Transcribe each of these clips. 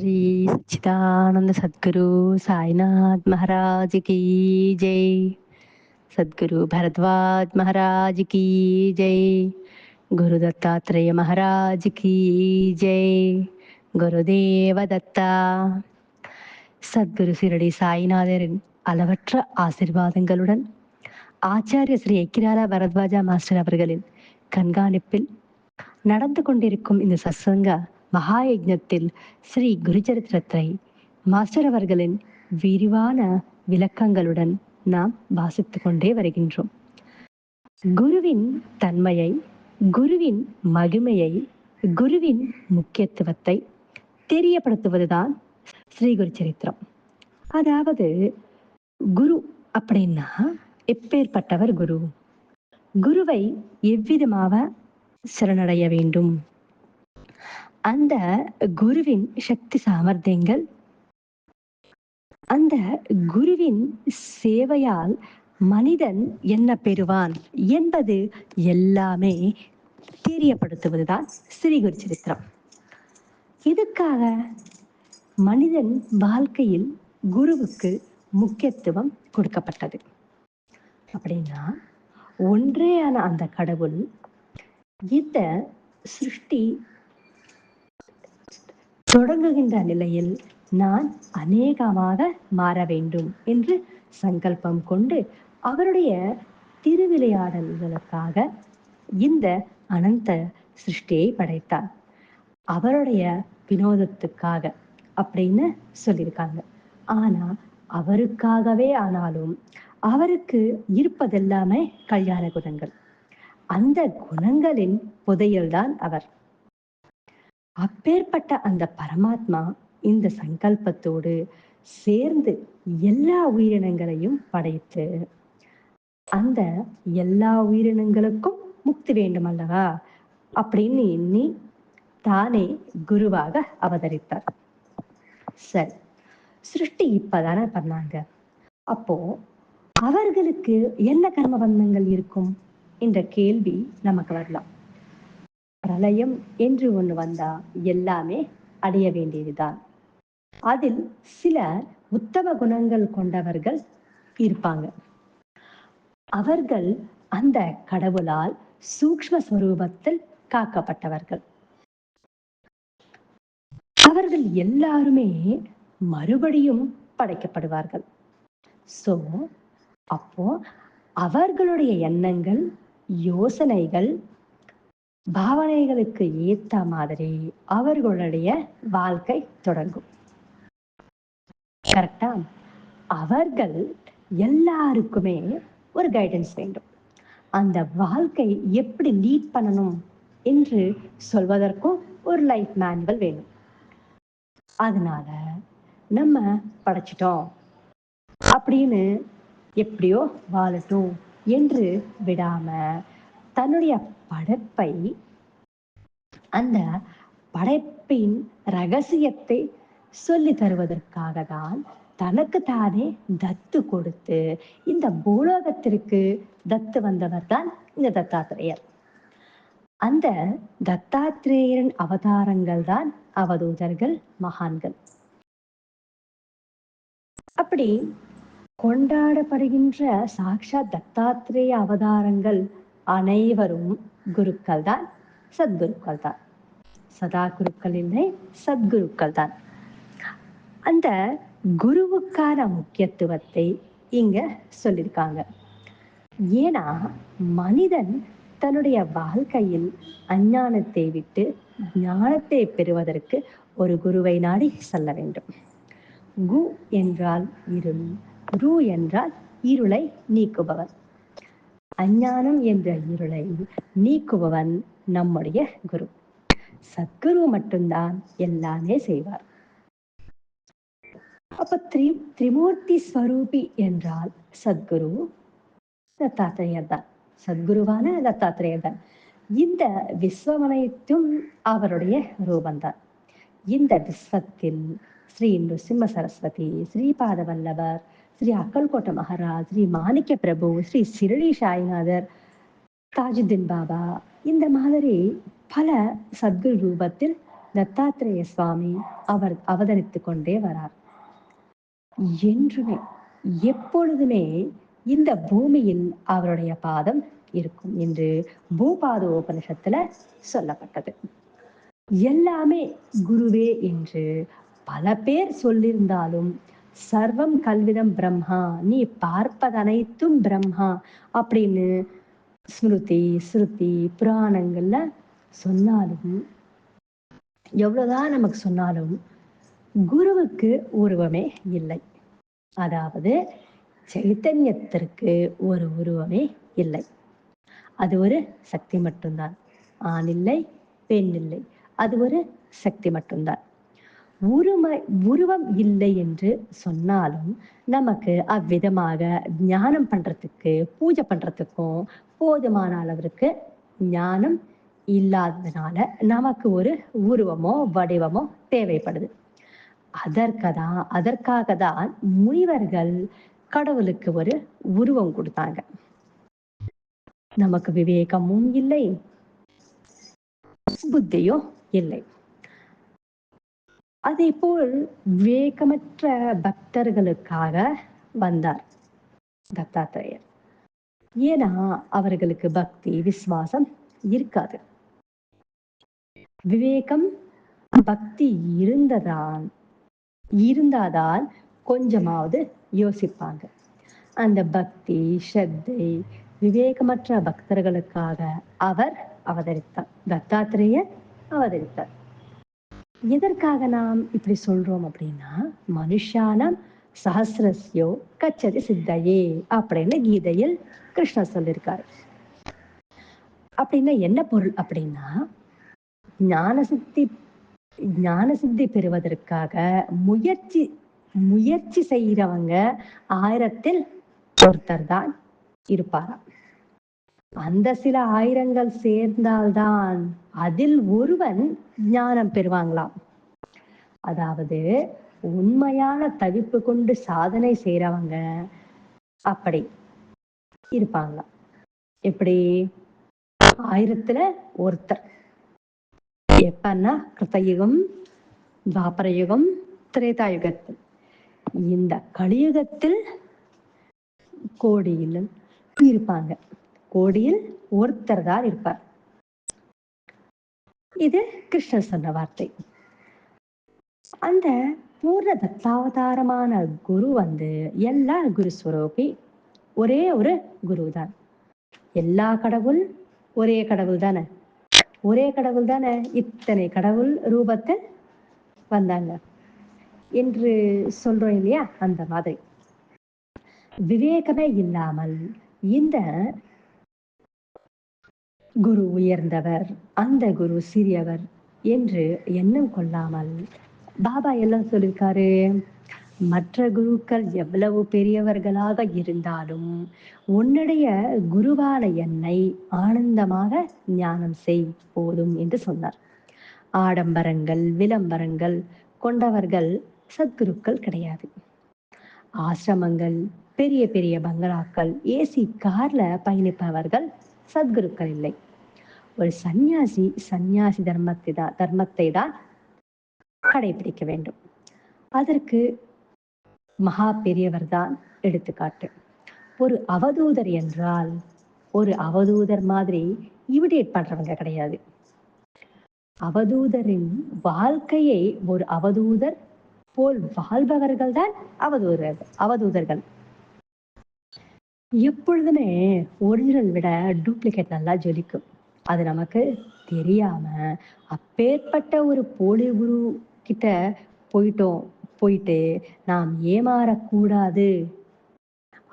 श्री सच्चिदानंद सद्गुरु साईनाथ महाराज की जय। सद्गुरु भरद्वाज महाराज की जय। गुरु दत्तात्रेय महाराज की जय। குருதேவ தத்தா. சத்குரு சிரடி சாய்நாதரின் அளவற்ற ஆசிர்வாதங்களுடன் ஆச்சாரிய ஸ்ரீ எக்கிராலா பரத்வாஜா மாஸ்டர் அவர்களின் கண்காணிப்பில் நடந்து கொண்டிருக்கும் இந்த சத்சங்க மகா யஜ்ஞத்தில் ஸ்ரீ குருச்சரித்திரத்தை மாஸ்டர் அவர்களின் விரிவான விளக்கங்களுடன் நாம் வாசித்துக் கொண்டே வருகின்றோம். குருவின் தன்மையை, குருவின் மகிமையை, குருவின் முக்கியத்துவத்தை தெரியப்படுத்துவதுதான் ஸ்ரீ குருச்சரித்திரம். அதாவது குரு அப்படின்னா எப்பேற்பட்டவர் குரு, குருவை எவ்விதமாக சரணடைய வேண்டும், அந்த குருவின் சக்தி சாமர்த்தியங்கள், அந்த குருவின் சேவையால் மனிதன் என்ன பெறுவான் என்பது எல்லாமே தெரியப்படுத்துவதுதான் ஸ்ரீ குருச்சரித்திரம். இதுக்காக மனிதன் வாழ்க்கையில் குருவுக்கு முக்கியத்துவம் கொடுக்கப்பட்டது. அப்படின்னா ஒன்றேயான அந்த கடவுள் இந்த சிருஷ்டி தொடங்குகின்ற நிலையில் நான் அநேகமாக மாற வேண்டும் என்று சங்கல்பம் கொண்டு அவருடைய திருவிளையாடல்களுக்காக இந்த அனந்த சிருஷ்டியை படைத்தார். அவருடைய வினோதத்துக்காக அப்படின்னு சொல்லியிருக்காங்க. ஆனா அவருக்காகவே ஆனாலும் அவருக்கு இருப்பதெல்லாமே கல்யாண குணங்கள். அந்த குணங்களின் புதையல்தான் அவர். அப்பேற்பட்ட அந்த பரமாத்மா இந்த சங்கல்பத்தோடு சேர்ந்து எல்லா உயிரினங்களையும் படைத்து அந்த எல்லா உயிரினங்களுக்கும் முக்தி வேண்டும் அல்லவா அப்படின்னு எண்ணி தானே குருவாக அவதரித்தார். சரி, சிருஷ்டி இப்பதானே பண்ணாங்க. அப்போ அவர்களுக்கு என்ன கர்ம பந்தங்கள் இருக்கும் என்ற கேள்வி நமக்கு வரலாம். பிரளயம் என்று ஒண்ணு வந்தா எல்லாமே அடைய வேண்டியதுதான். அதில் சில உத்தம குணங்கள் கொண்டவர்கள் இருப்பாங்க. அவர்கள் அந்த கடவுளால் சூக்ஷ்ம ஸ்வரூபத்தில் காக்கப்பட்டவர்கள். அவர்கள் எல்லாருமே மறுபடியும் படைக்கப்படுவார்கள். சோ அப்போ அவர்களுடைய எண்ணங்கள், யோசனைகள், பாவனைகளுக்கு ஏத்த மாதிரி அவர்களுடைய வாழ்க்கை தொடங்கும். கரெக்டா? அவர்கள் எல்லாருக்குமே ஒரு கைடன்ஸ் வேண்டும். அந்த வாழ்க்கை எப்படி லீட் பண்ணணும் என்று சொல்வதற்கும் ஒரு லைஃப் மேனுவல் வேணும். அதனால நம்ம படைச்சிட்டோம் அப்படின்னு எப்படியோ வாழட்டும் என்று விடாம தன்னுடைய படைப்பை, அந்த படைப்பின் ரகசியத்தை சொல்லி தருவதற்காக தான் தனக்கு தானே தத்து கொடுத்து இந்த பூலோகத்திற்கு தத்து வந்தவர் தான் இந்த தத்தாத்திரேயர். அந்த தத்தாத்திரேயரின் அவதாரங்கள் தான் அவதூதர்கள், மகான்கள். அப்படி கொண்டாடப்படுகின்ற சாக்ஷாத் தத்தாத்திரேய அவதாரங்கள் அனைவரும் குருக்கள் தான், சத்குருக்கள் தான். சதா குருக்கள் இல்லை, சத்குருக்கள் தான். அந்த குருவுக்கான முக்கியத்துவத்தை இங்க சொல்லியிருக்காங்க. ஏன்னா மனிதன் தன்னுடைய வாழ்க்கையில் அஞ்ஞானத்தை விட்டு ஞானத்தை பெறுவதற்கு ஒரு குருவை நாடி செல்ல வேண்டும். கு என்றால் இருள், ரு என்றால் இருளை நீக்குபவன். அஞ்ஞானம் என்ற இருளை நீக்குபவன் நம்முடைய குரு. சத்குரு மட்டும்தான் எல்லாமே செய்வார். அப்ப திரிமூர்த்தி ஸ்வரூபி என்றால் சத்குரு தத்தாத்திரேயர் தான். சத்குருவான தத்தாத்திரேயர் தான். இந்த விஸ்வமனைத்தும் அவருடைய ரூபந்தான். இந்த விஸ்வத்தில் ஸ்ரீ நிருசிம்ம சரஸ்வதி, ஸ்ரீபாத வல்லவர், ஸ்ரீ அக்கல்கோட்ட மகாராஜ், ஸ்ரீ மாணிக்க பிரபு, ஸ்ரீ சிரடி சாய்நாதர், தாஜுத்தீன் பாபா, இந்த மாதிரி பல சத்குரு ரூபத்தில் தத்தாத்திரேய சுவாமி அவர் அவதரித்துக் கொண்டே வரார். என்றுமே எப்பொழுதுமே இந்த பூமியில் அவருடைய பாதம் இருக்கும் என்று பூபாத உபனிஷத்துல சொல்லப்பட்டது. எல்லாமே குருவே என்று பல பேர் சொல்லியிருந்தாலும் சர்வம் கல்விதம் பிரம்மா, நீ பார்ப்பதனைத்தும் பிரம்மா அப்படின்னு ஸ்மிருதி ஸ்ருதி புராணங்கள்ல சொன்னாலும், எவ்வளவுதான் நமக்கு சொன்னாலும் குருவுக்கு உருவமே இல்லை. அதாவது சைத்தன்யத்திற்கு ஒரு உருவமே இல்லை. அது ஒரு சக்தி மட்டும்தான். ஆண் இல்லை, பெண் இல்லை. அது ஒரு சக்தி மட்டும்தான். உருவம் இல்லை என்று சொன்னாலும் நமக்கு அவ்விதமாக ஞானம் பண்றதுக்கு, பூஜை பண்றதுக்கும் போதுமான அளவிற்கு ஞானம் இல்லாததுனால நமக்கு ஒரு உருவமோ வடிவமோ தேவைப்படுது. அதற்காக தான் முனிவர்கள் கடவுளுக்கு ஒரு உருவம் கொடுத்தாங்க. நமக்கு விவேகமும் இல்லை, புத்தியும் இல்லை. அதே போல் விவேகமற்ற பக்தர்களுக்காக வந்தார் தத்தாத்திரேயர். ஏன்னா அவர்களுக்கு பக்தி விசுவாசம் இருக்காது. விவேகம் பக்தி இருந்தாதான் கொஞ்சமாவது யோசிப்பாங்க. அந்த பக்தி ஸ்ரத்தை விவேகமற்ற பக்தர்களுக்காக அவர் அவதரித்தார். தத்தாத்திரேயர் அவதரித்தார். எதற்காக நாம் இப்படி சொல்றோம் அப்படின்னா, மனுஷானம் சஹசிரஸ்யோ கச்சதி சித்தையே அப்படின்னு கீதையில் கிருஷ்ணர் சொல்லியிருக்காரு. அப்படின்னா என்ன பொருள் அப்படின்னா, ஞான சித்தி பெறுவதற்காக முயற்சி செய்கிறவங்க 1000ல் ஒருத்தர் தான் இருப்பாராம். அந்த சில 1000 சேர்ந்தால்தான் அதில் ஒருவன் ஞானம் பெறுவாங்களாம். அதாவது உண்மையான தவிப்பு கொண்டு சாதனை செய்யறவங்க அப்படி இருப்பாங்களாம். எப்படி 1000ல் ஒருத்தர். எப்பன்னா கிருத்தயுகம், துவாபர யுகம், திரேதாயுகத்தில். இந்த கலியுகத்தில் கோடியில் இருப்பாங்க. கோடியில் ஒருத்தர் தான் இருப்பார். இது கிருஷ்ணர் சொன்ன வார்த்தை. அந்த பூர்ண தத்தாவதாரமான குரு எல்லா குரு ஸ்வரூபி ஒரே ஒரு குரு தான். எல்லா கடவுள் ஒரே கடவுள் தானே. ஒரே கடவுள் தானே இத்தனை கடவுள் ரூபத்தில் வந்தாங்க என்று சொல்றோம் இல்லையா? அந்த மாதிரி விவேகமே இல்லாமல் இந்த குரு உயர்ந்தவர், அந்த குரு சிறியவர் என்று எண்ணம் கொள்ளாமல் பாபா எல்லாம் சொல்லியிருக்காரு. மற்ற குருக்கள் எவ்வளவு பெரியவர்களாக இருந்தாலும் உன்னுடைய குருவான என்னை ஆனந்தமாக ஞானம் செய் போதும் என்று சொன்னார். ஆடம்பரங்கள் விளம்பரங்கள் கொண்டவர்கள் சத்குருக்கள் கிடையாது. ஆசிரமங்கள் பெரிய பெரிய பங்களாக்கள் ஏசி கார்ல பயணிப்பவர்கள் சத்குருக்கள் இல்லை. ஒரு சந்நியாசி தர்மத்தை தான் கடைபிடிக்க வேண்டும். அதற்கு மகா பெரியவர் தான் எடுத்துக்காட்டு. ஒரு அவதூதர் என்றால் ஒரு அவதூதர் மாதிரி இமிடேட் பண்றவங்க கிடையாது. அவதூதரின் வாழ்க்கையை ஒரு அவதூதர் போல் வாழ்பவர்கள் தான் அவதூதர்கள். எப்பொழுதுமே ஒரிஜினல் விட டூப்ளிகேட் நல்லா ஜொலிக்கும். அது நமக்கு தெரியாம அப்பேற்பட்ட ஒரு போலி குரு கிட்ட போயிட்டு நாம் ஏமாறக்கூடாது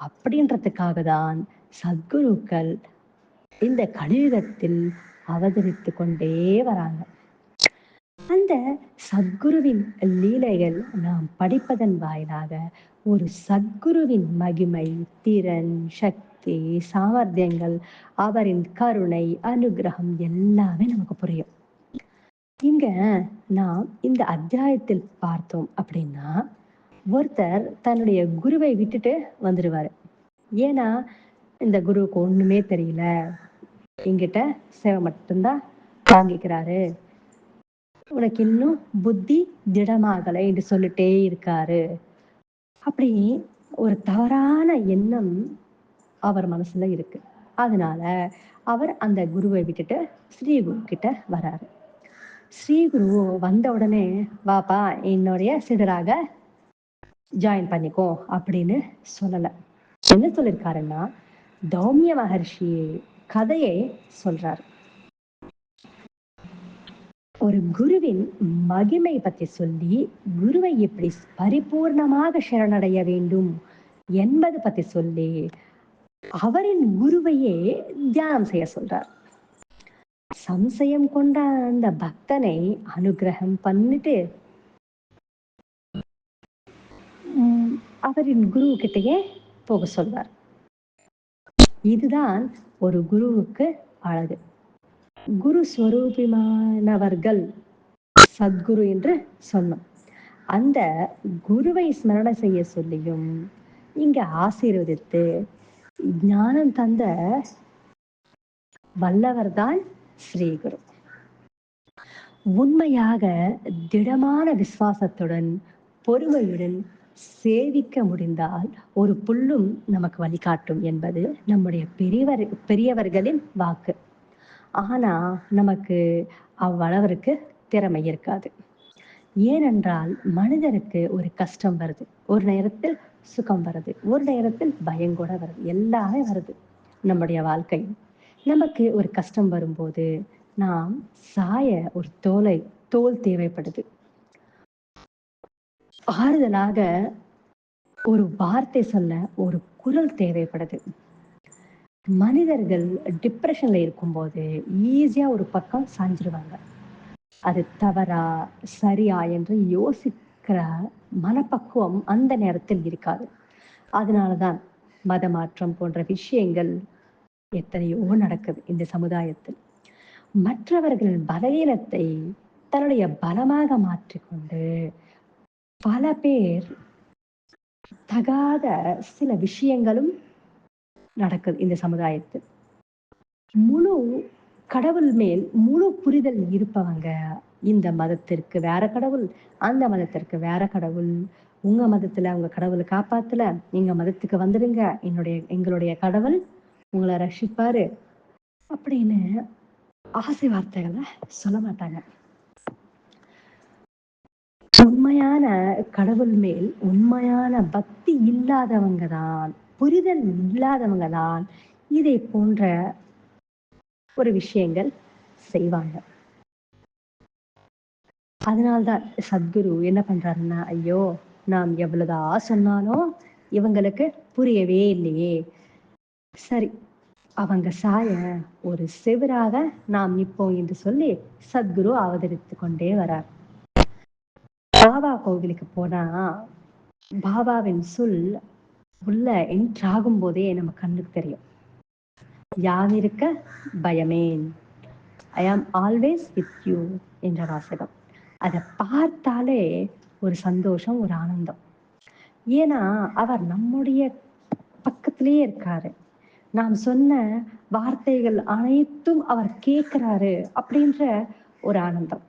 அப்படின்றதுக்காக தான் சத்குருக்கள் இந்த கலியுகத்தில் அவதரித்து கொண்டே வராங்க. அந்த சத்குருவின் லீலைகள் நாம் படிப்பதன் வாயிலாக ஒரு சத்குருவின் மகிமை, திறன், சக்தி, சாமர்த்தியங்கள், அவரின் கருணை, அனுகிரகம் எல்லாமே நமக்கு புரியும். இங்க நாம் இந்த அத்தியாயத்தில் பார்த்தோம் அப்படின்னா, ஒருத்தர் தன்னுடைய குருவை விட்டுட்டு வந்துடுவாரு. ஏன்னா இந்த குருவுக்கு ஒண்ணுமே தெரியல, என்கிட்ட சேவை மட்டும்தான் வாங்கிக்கிறாரு, உனக்கு இன்னும் புத்தி திடமாகலை என்று சொல்லிட்டே இருக்காரு. அப்படி ஒரு தவறான எண்ணம் அவர் மனசுல இருக்கு. அதனால அவர் அந்த குருவை விட்டுட்டு ஸ்ரீ குரு கிட்ட வராரு. ஸ்ரீ குரு வந்த உடனே, "வாப்பா என்னுடைய சிடராக ஜாயின் பண்ணிக்கோ" அப்படின்னு சொல்லல. என்ன சொல்லியிருக்காருன்னா, தௌமிய மகர்ஷி கதையை சொல்றாரு. ஒரு குருவின் மகிமை பத்தி சொல்லி, குருவை எப்படி பரிபூர்ணமாக சரணடைய வேண்டும் என்பது பத்தி சொல்லி, அவரின் குருவையே தியானம் செய்ய சொல்றார். சம்சயம் கொண்ட அந்த பக்தனை அனுகிரகம் பண்ணிட்டு அவரின் குரு கிட்டயே போக சொல்வார். இதுதான் ஒரு குருவுக்கு அழகு. குரு ஸ்வரூபிமானவர்கள் சத்குரு என்று சொன்னோம். அந்த குருவை ஸ்மரணை செய்ய சொல்லியும் இங்க ஆசீர்வதித்து ஞானம் தந்த வல்லவர்தான் ஸ்ரீகுரு. உண்மையாக திடமான விசுவாசத்துடன் பொறுமையுடன் சேவிக்க முடிந்தால் ஒரு புல்லும் நமக்கு வழிகாட்டும் என்பது நம்முடைய பெரியவர்களின் வாக்கு. ஆனா நமக்கு அவ்வளவிற்கு திறமை இருக்காது. ஏனென்றால் மனிதருக்கு ஒரு கஷ்டம் வருது, ஒரு நேரத்தில் சுகம் வருது, ஒரு நேரத்தில் பயம் கூட வருது, எல்லாமே வருது நம்முடைய வாழ்க்கை. நமக்கு ஒரு கஷ்டம் வரும்போது நாம் சாய ஒரு தோல் தேவைப்படுது. ஆறுதலாக ஒரு வார்த்தை சொல்ல ஒரு குரல் தேவைப்படுது. மனிதர்கள் டிப்ரெஷன்ல இருக்கும்போது ஈஸியா ஒரு பக்கம் சாஞ்சிருவாங்க. அது தவறா சரியா என்று யோசிக்கிற மனப்பக்குவம் அந்த நேரத்தில் இருக்காது. அதனாலதான் மத மாற்றம் போன்ற விஷயங்கள் எத்தனையோ நடக்குது இந்த சமுதாயத்தில். மற்றவர்கள் பலவீனத்தை தன்னுடைய பலமாக மாற்றிக்கொண்டு பல பேர் தகாத சில விஷயங்களும் நடக்குது இந்த சமுதாயத்தில். முழு கடவுள் மேல் முழு புரிதல் இருப்பவங்க இந்த மதத்திற்கு வேற கடவுள், அந்த மதத்திற்கு வேற கடவுள், உங்க மதத்துல உங்க கடவுளை காப்பாத்தல, எங்க மதத்துக்கு வந்துடுங்க, எங்களுடைய கடவுள் உங்களை ரட்சிப்பாரு அப்படின்னு ஆசை வார்த்தைகளை சொல்ல மாட்டாங்க. உண்மையான கடவுள் மேல் உண்மையான பக்தி இல்லாதவங்க தான், புரிதல் இல்லாதவங்க தான் இதை போன்ற ஒரு விஷயங்கள் செய்வாங்க. அதனால்தான் சத்குரு என்ன பண்றாருன்னா, ஐயோ நாம் எவ்வளவுதான் சொன்னாலும் இவங்களுக்கு புரியவே இல்லையே, சரி அவங்க சாய ஒரு செவராக நாம் நிற்போம் என்று சொல்லி சத்குரு அவதரித்து கொண்டே வரார். பாபா கோவிலுக்கு போனா பாபாவின் சொல் உள்ள என்ட்ராகும் போதே நம்ம கண்ணுக்கு தெரியும். யாவிருக்க பயமேன், ஐ ஆம் ஆல்வேஸ் வித் யூ என்ற வாசகம். அதை பார்த்தாலே ஒரு சந்தோஷம், ஒரு ஆனந்தம். ஏன்னா அவர் நம்முடைய பக்கத்திலேயே இருக்காரு. நாம் சொன்ன வார்த்தைகள் அனைத்தும் அவர் கேட்கிறாரு அப்படின்ற ஒரு ஆனந்தம்.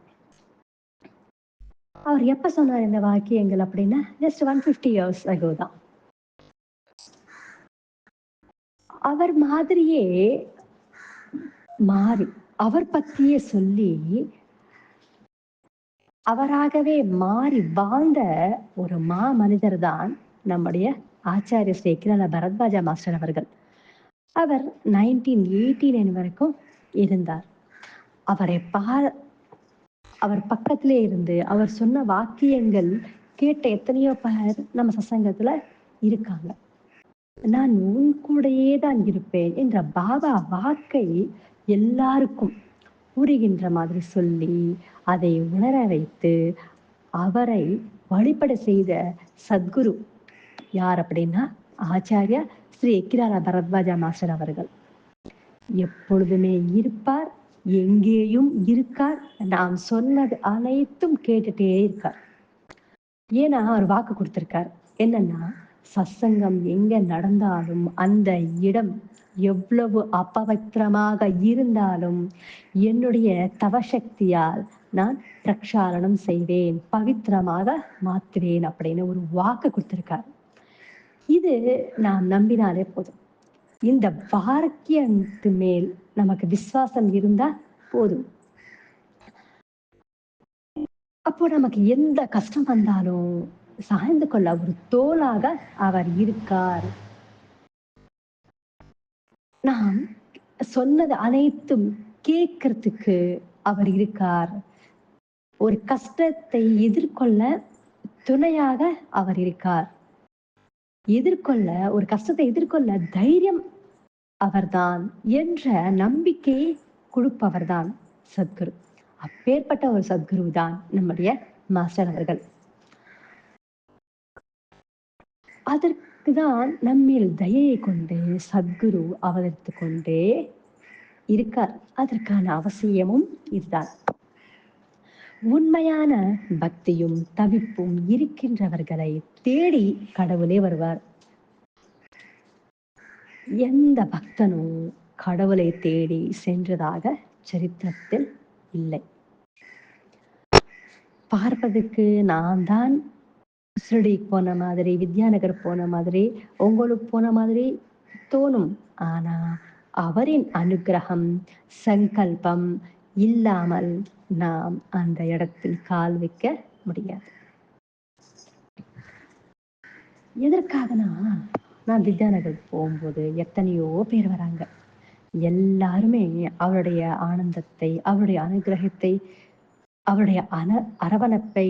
அவர் எப்ப சொன்னார் இந்த வாக்கியங்கள் அப்படின்னா, ஜஸ்ட் 150 years ago தான். அவர் மாதிரியே மாறி அவர் பற்றியே சொல்லி அவராகவே மாறி வாழ்ந்த ஒரு மனிதர் தான் நம்முடைய ஆச்சாரிய ஸ்ரீ கிரண பரத்வாஜா மாஸ்டர் அவர்கள். அவர் 1989 வரைக்கும் இருந்தார். அவர் பக்கத்திலே இருந்து அவர் சொன்ன வாக்கியங்கள் கேட்ட எத்தனையோ பேர் நம்ம சத்சங்கத்துல இருக்காங்க. நான் உன் கூடையே தான் இருப்பேன் என்ற பாபா வாக்கை எல்லாருக்கும் புரிகின்ற மாதிரி சொல்லி அதை உணர வைத்து அவரை வழிபட செய்த சத்குரு யார் அப்படின்னா ஆச்சாரியா ஸ்ரீ கிரார பரத்வாஜா மாஸ்டர் அவர்கள். எப்பொழுதுமே இருப்பார், எங்கேயும் இருக்கார், நாம் சொன்னது அனைத்தும் கேட்டுட்டே இருக்கார். ஏன்னா அவர் வாக்கு கொடுத்திருக்கார் என்னன்னா, சத்சங்கம் எங்க நடந்தாலும் அந்த இடம் எவ்வளவு அபவித்திரமாக இருந்தாலும் என்னுடைய தவசக்தியால் நான் பிரக்ஷாலனம் செய்வேன், பவித்திரமாக மாத்துவேன் அப்படின்னு ஒரு வாக்கு கொடுத்திருக்காரு. இது நாம் நம்பினாலே போதும். இந்த வாக்கியத்து மேல் நமக்கு விசுவாசம் இருந்தா போதும். அப்போ நமக்கு எந்த கஷ்டம் வந்தாலும் சாய்ந்து கொள்ள ஒரு தோளாக அவர் இருக்கார். நாம் சொன்னது அனைத்தும் கேட்கறதுக்கு அவர் இருக்கார். ஒரு கஷ்டத்தை எதிர்கொள்ள துணையாக அவர் இருக்கார். ஒரு கஷ்டத்தை எதிர்கொள்ள தைரியம் அவர்தான் என்ற நம்பிக்கையை கொடுப்பவர்தான் சத்குரு. அப்பேற்பட்ட ஒரு சத்குரு தான் நம்முடைய மாஸ்டர் அவர்கள். அதற்குதான் நம்மில் தயையை கொண்டு சத்குரு அவதரித்து கொண்டே இருக்கார். அதற்கான அவசியமும் இதுதான். உண்மையான பக்தியும் தவிப்பும் இருக்கின்றவர்களை தேடி கடவுளே வருவார். எந்த பக்தனும் கடவுளை தேடி சென்றதாக சரித்திரத்தில் இல்லை. பார்ப்பதற்கு நான் தான் ஷிரடிக்கு போன மாதிரி, வித்யாநகர் போன மாதிரி, உங்களுக்கு போன மாதிரி தோணும். ஆனா அவரின் அனுகிரகம், சங்கல்பம் இல்லாமல் நாம் அந்த இடத்தில் கால் வைக்க முடியாது. எதற்காகனா, நான் வித்யாநகர் போகும்போது எத்தனையோ பேர் வராங்க. எல்லாருமே அவருடைய ஆனந்தத்தை, அவருடைய அனுகிரகத்தை, அவருடைய அரவணைப்பை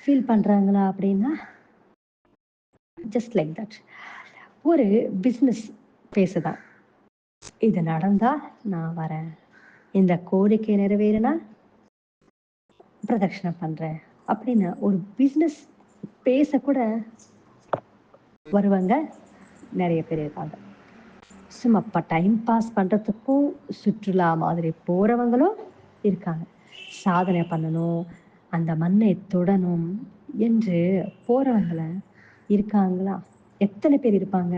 ஃபீல் பண்றாங்களா அப்படின்னா, ஜஸ்ட் லைக் தட். ஒரு பிஸ்னஸ் பேசுதான். இது நடந்தா நான் வரேன், இந்த கோரிக்கை நிறைவேறினா பிரதட்சணம் பண்றேன் அப்படின்னு ஒரு பிஸ்னஸ் பேச கூட வருவாங்க. நிறைய பேர் இருக்காங்க. சும்மா டைம் பாஸ் பண்றதுக்கும் சுற்றுலா மாதிரி போறவங்களும் இருக்காங்க. சாதனை பண்ணணும், அந்த மண்ணை தொடணும் என்று போறவங்கள இருக்காங்களா? எத்தனை பேர் இருப்பாங்க?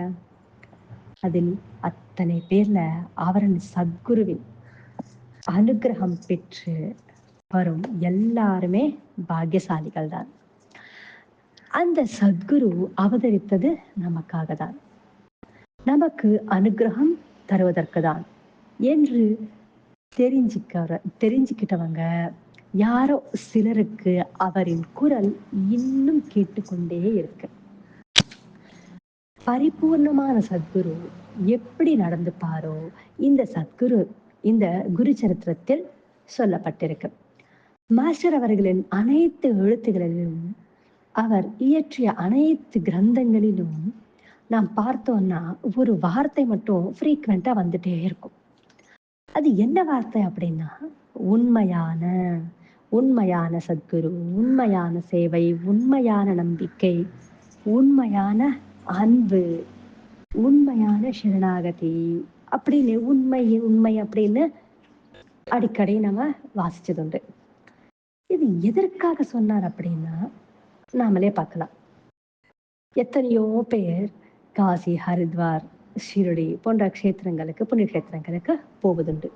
அதில் அத்தனை பேர்ல அவரின் சத்குருவின் அனுகிரகம் பெற்று வரும் எல்லாருமே பாக்கியசாலிகள் தான். அந்த சத்குரு அவதரித்தது நமக்காக தான், நமக்கு அனுகிரகம் தருவதற்கு தான் என்று தெரிஞ்சுக்கிட்டவங்க யாரோ சிலருக்கு அவரின் குரல் இன்னும் கேட்டுக்கொண்டே இருக்கு. பரிபூர்ணமான சத்குரு எப்படி நடந்துப்பாரோ இந்த குரு சரித்திரத்தில் சொல்லப்பட்டிருக்கு. மாஸ்டர் அவர்களின் அனைத்து எழுத்துகளிலும், அவர் இயற்றிய அனைத்து கிரந்தங்களிலும் நாம் பார்த்தோம்னா ஒரு வார்த்தை மட்டும் ஃப்ரீக்வெண்டா வந்துட்டே இருக்கும். அது என்ன வார்த்தை அப்படின்னா, உண்மையான சத்குரு, உண்மையான சேவை, உண்மையான நம்பிக்கை, உண்மையான அன்பு, உண்மையான சரணாகதி அப்படின்னு உண்மை அப்படின்னு அடிக்கடி நம்ம வாசிச்சதுண்டு. இது எதற்காக சொன்னார் அப்படின்னா, நாமளே பார்க்கலாம். எத்தனையோ பேர் காசி, ஹரித்வார், ஷிரடி போன்ற க்ஷேத்திரங்களுக்கு, புண்ணிய க்ஷேத்திரங்களுக்கு போவதுண்டு.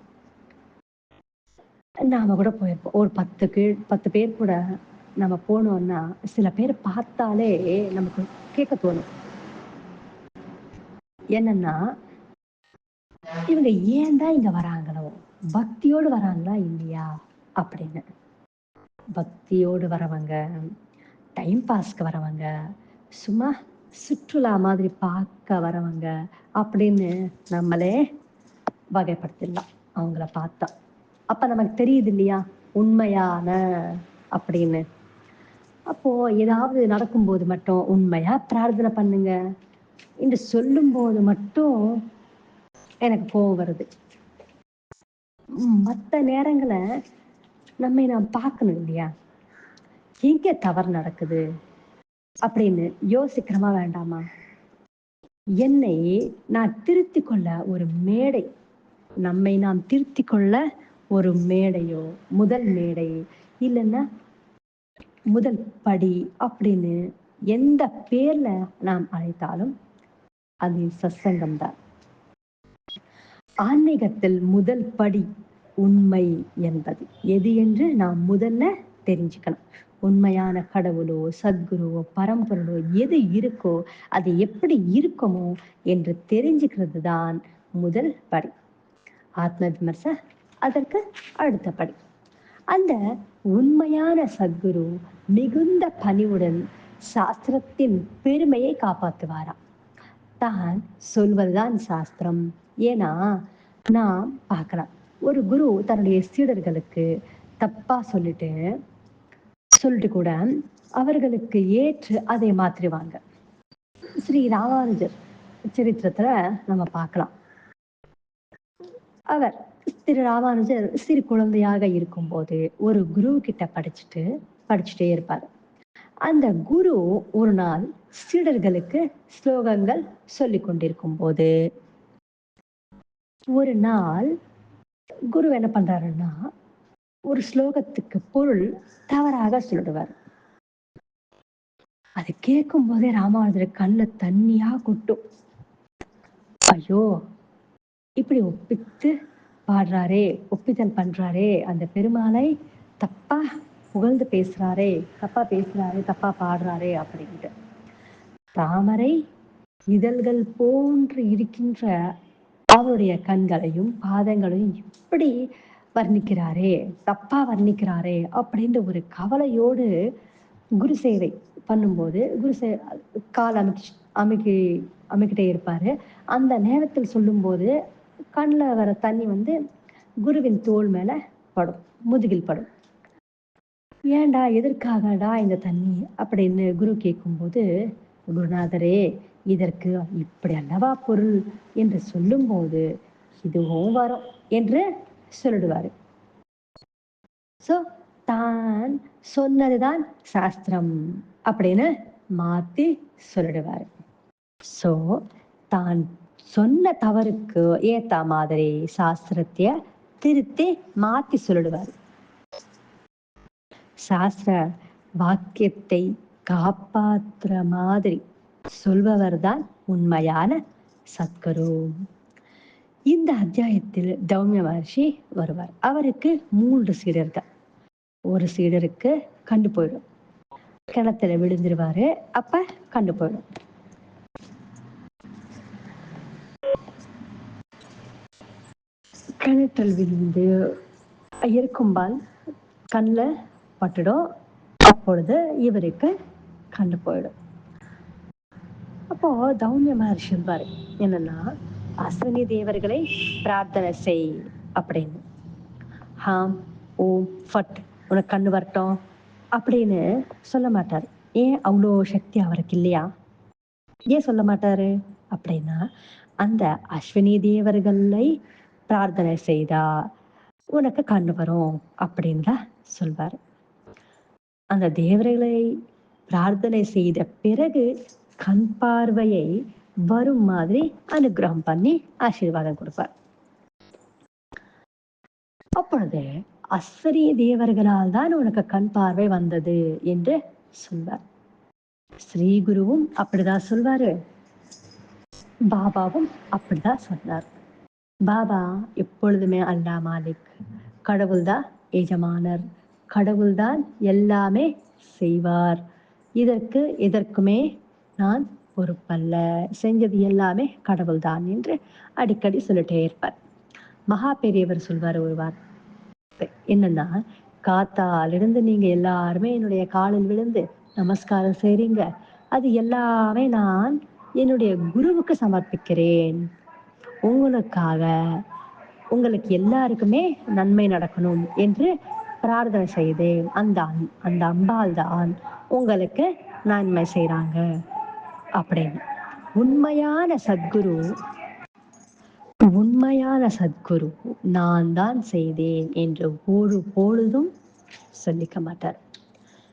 நாம கூட போயிருப்போம். ஒரு 10 பேர் கூட நம்ம போனோம்னா சில பேர் பார்த்தாலே நமக்கு கேட்க தோணும். என்னன்னா, இவங்க ஏன் தான் இங்க வராங்களோ, பக்தியோடு வராங்களா இல்லையா அப்படின்னு. பக்தியோடு வரவங்க, டைம் பாஸ்க்கு வரவங்க, சும்மா சுற்றுலா மாதிரி பார்க்க வரவங்க அப்படின்னு நம்மளே வகைப்படுத்திடலாம் அவங்கள பார்த்தா. அப்ப நமக்கு தெரியுது இல்லையா உண்மையான அப்படின்னு. அப்போ ஏதாவது நடக்கும்போது மட்டும் உண்மையா பிரார்த்தனை பண்ணுங்க என்று சொல்லும் போது மட்டும் எனக்கு கோவம் வருது. மற்ற நேரங்களை நாம் பார்க்கணும் இல்லையா, எங்க தவறு நடக்குது அப்படின்னு யோசிக்கிறோமா வேண்டாமா? என்னை நான் திருத்திக் கொள்ள ஒரு மேடை, நம்மை நாம் திருத்திக் கொள்ள ஒரு மேடையோ, முதல் மேடை இல்லைன்னா முதல் படி அப்படின்னு எந்த பேர்ல நாம் அழைத்தாலும் அது சத்சங்கம் தான். ஆன்மீகத்தில் முதல் படி உண்மை என்பது எது என்று நாம் முதல்ல தெரிஞ்சுக்கணும். உண்மையான கடவுளோ, சத்குருவோ, பரம்பொருளோ எது இருக்கோ, அது எப்படி இருக்குமோ என்று தெரிஞ்சுக்கிறது தான் முதல் படி. ஆத்ம விமர்ச அதற்கு அடுத்த படி. அந்த உண்மையான சத்குரு மிகுந்த பணிவுடன் சாஸ்திரத்தின் பெருமையை காப்பாற்றுவாராம். தான் சொல்வதுதான் சாஸ்திரம். ஏன்னா நாம் பார்க்கலாம், ஒரு குரு தன்னுடைய சீடர்களுக்கு தப்பா சொல்லிட்டு கூட அவர்களுக்கு ஏற்று அதை மாற்றிடுவாங்க. ஸ்ரீ ராமானுஜர் சரித்திரத்துல நம்ம பார்க்கலாம். அவர் திரு ராமானுஜர் சிறு குழந்தையாக இருக்கும்போது ஒரு குரு கிட்ட படிச்சுட்டே இருப்பார். அந்த குரு ஒரு நாள் சீடர்களுக்கு ஸ்லோகங்கள் சொல்லிக் கொண்டிருக்கும் போது ஒரு நாள் குரு என்ன பண்றாருன்னா, ஒரு ஸ்லோகத்துக்கு பொருள் தவறாக சொல்லிடுவார். அதை கேட்கும் போதே ராமானுஜர் கண்ணுல தண்ணியா கொட்டும். ஐயோ, இப்படி ஒப்பித்தல் பண்றாரே, அந்த பெருமாளை தப்பா புகழ்ந்து பேசுறாரே, தப்பா பாடுறாரே அப்படின்ட்டு. தாமரை இதழ்கள் போன்று இருக்கின்ற அவருடைய கண்களையும் பாதங்களையும் இப்படி தப்பா வர்ணிக்கிறாரே அப்படின்ற ஒரு கவலையோடு குரு சேவை பண்ணும்போது கால் அமைக்கிட்டே இருப்பாரு. அந்த நேரத்தில் சொல்லும்போது கண்ணில் வர தண்ணி குருவின் தோல் மேல படும், முதுகில் படும். ஏன்டா, எதற்காகடா இந்த தண்ணி அப்படின்னு குரு கேட்கும்போது, குருநாதரே, இதற்கு இப்படி அல்லவா பொருள் என்று சொல்லும்போது இதுவும் வரும் என்று சொல்லிடுவாரு. சோ தான் சொன்னதுதான் சாஸ்திரம் அப்படின்னு மாத்தி சொல்லிடுவாரு. சோ தான் சொன்ன தவறுக்கு ஏத்த மாதிரி சாஸ்திரத்தைய திருத்தி மாத்தி சொல்லிடுவாரு. சாஸ்திர வாக்கியத்தை காப்பாற்றுற மாதிரி சொல்பவர் தான் உண்மையான சத்குரு. இந்த அத்தியாயத்தில் தௌமிய மகர்ஷி வருவார். அவருக்கு 3 சீடர்கள். ஒரு சீடருக்கு கண்டு போயிடும், கிணத்துல விழுந்துருவாரு. அப்ப கண்டு போயிடும். கிணற்றில் விழுந்து இருக்கும்பால் கண்ணில் பட்டுடும். அப்பொழுது இவருக்கு கண்டு போயிடும். அப்போ தௌமிய மகர்ஷி சொல்வாரு என்னன்னா, அஸ்வினி தேவர்களை பிரார்த்தனை செய் அப்படின்னு. ஹாம் ஓம் ஃபட் உனக்கு கண்ணு வரட்டும் அப்படின்னு சொல்ல மாட்டாரு. ஏன், அவ்வளோ சக்தி அவருக்கு இல்லையா? ஏன் சொல்ல மாட்டாரு அப்படின்னா, அந்த அஸ்வினி தேவர்களை பிரார்த்தனை செய்தா உனக்கு கண்ணு வரும் அப்படின்னு தான் சொல்வாரு. அந்த தேவர்களை பிரார்த்தனை செய்த பிறகு கண் பார்வையை வரும் மாதிரி அனுகிரகம் பண்ணி ஆசீர்வாதம் கொடுப்பார். அப்பொழுது அஸ்வரி தேவர்களால் தான் உனக்கு கண் பார்வை வந்தது என்று சொல்வார். ஸ்ரீ குருவும் அப்படிதான் சொல்வாரு, பாபாவும் அப்படிதான் சொன்னார். பாபா எப்பொழுதுமே அல்லா மாலிக், கடவுள்தான் எஜமானர், கடவுள்தான் எல்லாமே செய்வார், எதற்குமே நான் பொறுப்பல்ல, செஞ்சது எல்லாமே கடவுள் தான் என்று அடிக்கடி சொல்லிட்டே இருப்பார். மகா பெரியவர் சொல்வார் ஒரு வார்த்தை என்னன்னா, காத்தாலிருந்து நீங்க எல்லாருமே என்னுடைய காலில் விழுந்து நமஸ்காரம் செய்றீங்க, அது எல்லாமே நான் என்னுடைய குருவுக்கு சமர்ப்பிக்கிறேன். உங்களுக்காக, உங்களுக்கு எல்லாருக்குமே நன்மை நடக்கணும் என்று பிரார்த்தனை செய்தேன். அந்த அம்பாள் தான் உங்களுக்கு நன்மை செய்றாங்க அப்படின்னு. உண்மையான சத்குரு நான் தான் செய்தேன் என்று ஒரு பொழுதும் சொல்லிக்க மாட்டார்.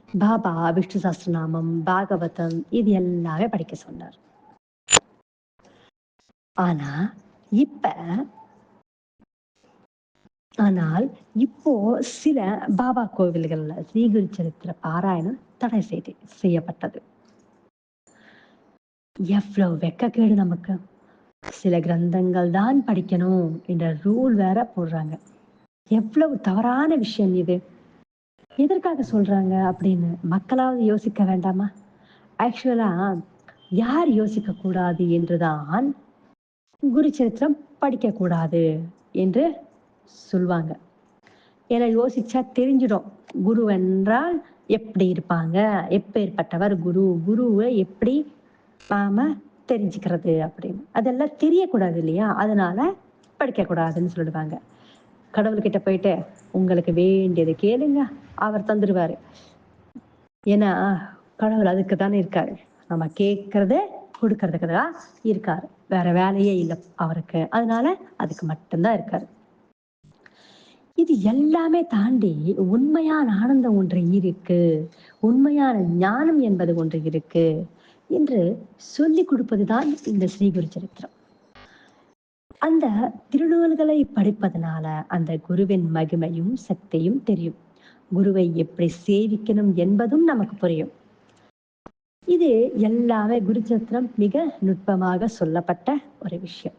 பாபா விஷ்ணு சஹஸ்ரநாமம், பாகவதம் இது எல்லாமே படிக்க சொன்னார். ஆனால் இப்போ சில பாபா கோவில்கள்ல ஸ்ரீகுரு சரித்திர பாராயணம் தடை செய்யப்பட்டது. எவ்வளவு வெக்கக்கேடு நமக்கு! சில கிரந்தங்கள் தான் படிக்கணும் என்ற ரூல் வேற போடுறாங்க. எவ்வளவு தவறான விஷயம் இது. எதற்காக சொல்றாங்க அப்படின்னு மக்களாவது யோசிக்க வேண்டாமா? ஆக்சுவலா யார் யோசிக்கக் கூடாது என்றுதான் குரு சரித்திரம் படிக்கக்கூடாது என்று சொல்வாங்க. ஏன்னா யோசிச்சா தெரிஞ்சிடும். குரு என்றால் எப்படி இருப்பாங்க? எப்பேர்ப்பட்டவர் குரு? குருவ எப்படி நாம தெரிஞ்சுக்கிறது அப்படின்னு. அதெல்லாம் தெரியக்கூடாது இல்லையா? அதனால படிக்கக்கூடாதுன்னு சொல்லிடுவாங்க. கடவுள்கிட்ட போயிட்டு, உங்களுக்கு வேண்டியத கேளுங்க, அவர் தந்துருவாரு. ஏன்னா, கடவுள் அதுக்கு தானே இருக்காரு. நம்ம கேட்கிறத குடுக்கறதுக்கு தான் இருக்காரு. வேற வேலையே இல்ல அவருக்கு. அதனால அதுக்கு மட்டும் தான் இருக்காரு. இது எல்லாமே தாண்டி உண்மையான ஆனந்தம் ஒன்று இருக்கு. உண்மையான ஞானம் என்பது ஒன்று இருக்கு என்று சொல்லிக் கொடுப்பது தான் இந்த ஸ்ரீ குரு சரித்திரம். அந்த திருநூல்களை படிப்பதனால அந்த குருவின் மகிமையும் சக்தியும் தெரியும். குருவை எப்படி சேவிக்கணும் என்பதும் நமக்கு புரியும். இது எல்லாமே குரு சரித்திரம் மிக நுட்பமாக சொல்லப்பட்ட ஒரு விஷயம்.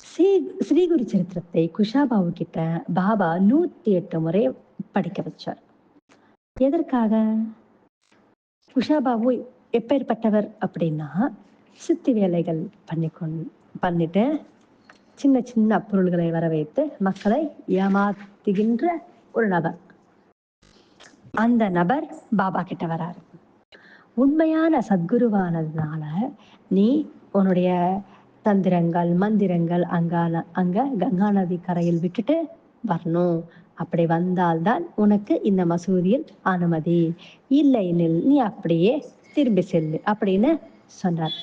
ஸ்ரீ ஸ்ரீ குரு சரித்திரத்தை குஷாபாவு கிட்ட பாபா 108 முறை படிக்க வச்சார். எதற்காக? குஷாபாவு எப்பேற்பட்டவர் அப்படின்னா, சித்தி வேலைகள் பண்ணிட்டு சின்ன சின்ன பொருள்களை வர வைத்து மக்களை ஏமாத்துகின்ற ஒரு நபர். அந்த நபர் பாபா கிட்ட வராரு. உண்மையான சத்குருவானதுனால நீ உன்னுடைய தந்திரங்கள், மந்திரங்கள் அங்க கங்கா நதி கரையில் விட்டுட்டு வரணும். அப்படி வந்தால்தான் உனக்கு இந்த மசூதியில் அனுமதி. இல்லையெனில் நீ அப்படியே திரும்பி செல்லு அப்படின்னு சொன்னார்.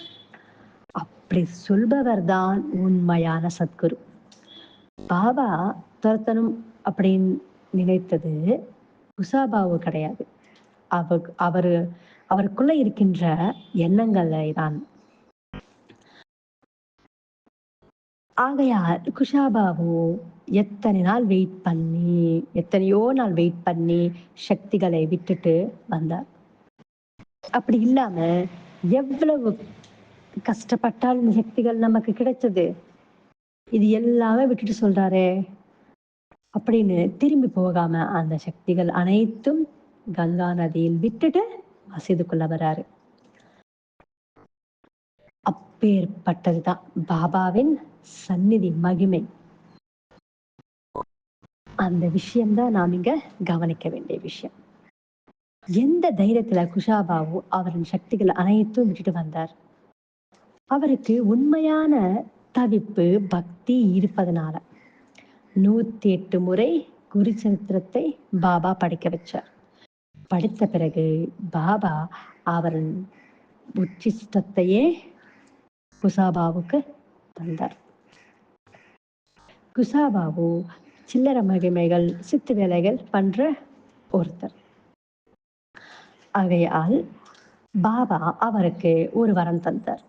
அப்படி சொல்பவர் தான் உண்மையான சத்குரு. பாபா துரத்தணும் அப்படின்னு நினைத்தது குசாபாவு கிடையாது. அவரு அவருக்குள்ள இருக்கின்ற எண்ணங்களை தான். ஆகையால் குஷாபாவு எத்தனையோ நாள் வெயிட் பண்ணி சக்திகளை விட்டுட்டு வந்தார். அப்படி இல்லாம எவ்வளவு கஷ்டப்பட்டால் இந்த சக்திகள் நமக்கு கிடைச்சது. இது எல்லாமே விட்டுட்டு சொல்றாரே அப்படின்னு திரும்பி போகாம அந்த சக்திகள் அனைத்தும் கங்கா நதியில் விட்டுட்டு மசீதுக்குள்ள வராரு. அப்பேற்பட்டதுதான் பாபாவின் சந்நிதி மகிமை. அந்த விஷயம்தான் நாம் இங்க கவனிக்க வேண்டிய விஷயம். எந்த தைரியத்துல குஷாபாவு அவரின் சக்திகள் அனைத்தும் விட்டுட்டு வந்தார்? அவருக்கு உண்மையான தவிப்பு பக்தி இருப்பதனால 108 முறை குரு சரித்திரத்தை பாபா படிக்க வச்சார். படித்த பிறகு பாபா அவரின் உச்சிஷ்டத்தையே குசாபாவுக்கு தந்தார். குசாபாவு சில்லற மகிமைகள், சித்து வேலைகள் பண்ற ஒருத்தர். ஆகையால் பாபா அவருக்கு ஒரு வரம் தந்தார்.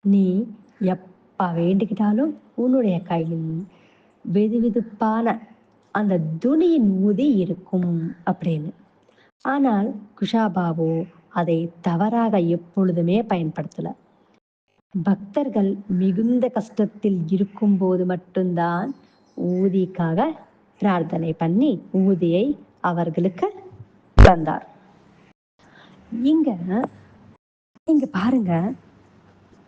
நீ எப்ப வேண்டிக்கிட்டாலும் உன்னுடைய கையில் வெதுவெதுப்பான அந்த துணியின் ஊதி இருக்கும் அப்படின்னு. ஆனால் குஷாபாபு அதை தவறாக எப்பொழுதுமே பயன்படுத்தல. பக்தர்கள் மிகுந்த கஷ்டத்தில் இருக்கும் போது மட்டும்தான் ஊதிக்காக பிரார்த்தனை பண்ணி ஊதியை அவர்களுக்கு தந்தார். இங்க இங்க பாருங்க,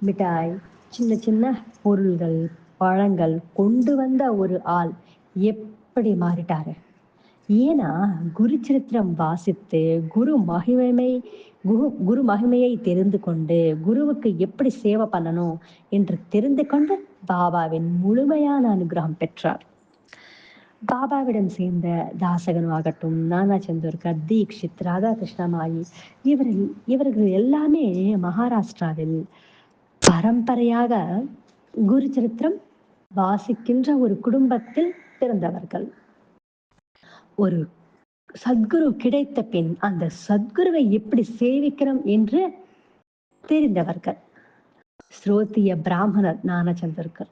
மிட்டாய், சின்ன சின்ன பொருள்கள், பழங்கள் கொண்டு வந்த ஒரு ஆள் எப்படி மாறிட்டாரு? ஏன்னா குரு சரித்திரம் வாசித்து குரு மகிமையை தெரிந்து கொண்டு குருவுக்கு எப்படி சேவை பண்ணணும் என்று தெரிந்து கொண்டு பாபாவின் முழுமையான அனுகிரகம் பெற்றார். பாபாவிடம் சேர்ந்த தாசகனு ஆகட்டும், நானா சந்தோர்கர், தீக்ஷித், ராதாகிருஷ்ணமாயி இவர்கள் எல்லாமே மகாராஷ்டிராவில் பரம்பரையாக குரு சரித்திரம் வாசிக்கின்ற ஒரு குடும்பத்தில் பிறந்தவர்கள். ஒரு சத்குரு கிடைத்த பின் அந்த சத்குருவை எப்படி சேவிக்கிறோம் என்று தெரிந்தவர்கள். ஸ்ரோத்திய பிராமணர் நானா சந்தோர்கர்.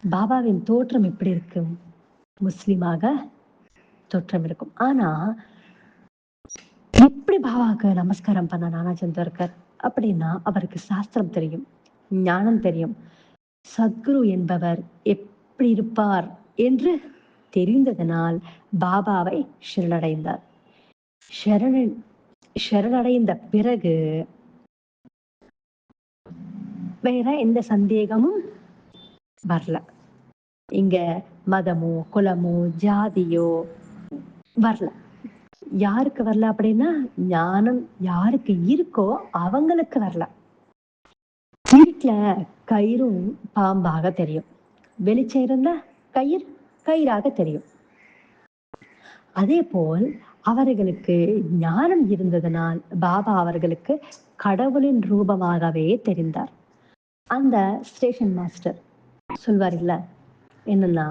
பாபாவின் தோற்றம் எப்படி இருக்கும்? முஸ்லிமாக தோற்றம் இருக்கும். ஆனா எப்படி பாபாவுக்கு நமஸ்காரம் பண்ண நானா சந்தோர்கர் அப்படின்னா அவருக்கு சாஸ்திரம் தெரியும், ஞானம் தெரியும். சத்குரு என்பவர் எப்படி இருப்பார் என்று தெரிந்ததனால் பாபாவை சரணடைந்தார். சரண சரணடைந்த பிறகு வேற எந்த சந்தேகமும் வரல. இங்க மதமோ, குலமோ, ஜாதியோ வரல. யாருக்கு வரல அப்படின்னா, ஞானம் யாருக்கு இருக்கோ அவங்களுக்கு வரல. வீட்டுல கயிறும் பாம்பாக தெரியும். வெளிச்சம் இருந்தா கயிறாக தெரியும். அதே போல் அவர்களுக்கு ஞானம் இருந்ததனால் பாபா அவர்களுக்கு கடவுளின் ரூபமாகவே தெரிந்தார். அந்த ஸ்டேஷன் மாஸ்டர் சொல்வார் இல்ல, என்னன்னா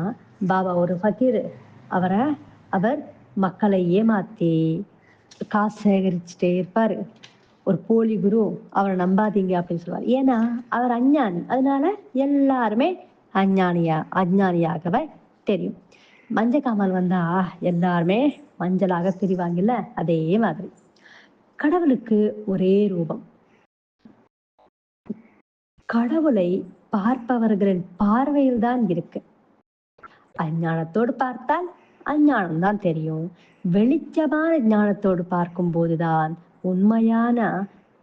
பாபா ஒரு ஃபக்கீர், அவர் மக்களை ஏமாத்தி காசு சேகரிச்சுட்டே இருப்பாரு. ஒரு போலி குரு, அவரை நம்பாதீங்க அப்படின்னு சொல்லுவார். ஏன்னா அவர் அஞ்ஞானி, அதனால எல்லாருமே அஞ்ஞானியாகவே தெரியும். மஞ்ச காமால் வந்தா எல்லாருமே மஞ்சளாக தெரிவாங்கல்ல, அதே மாதிரி கடவுளுக்கு ஒரே ரூபம். கடவுளை பார்ப்பவர்களின் பார்வையில் தான் இருக்கு. அஞ்ஞானத்தோடு பார்த்தால் அஞ்ஞானம் தான் தெரியும். வெளிச்சமான ஞானத்தோடு பார்க்கும் போதுதான் உண்மையான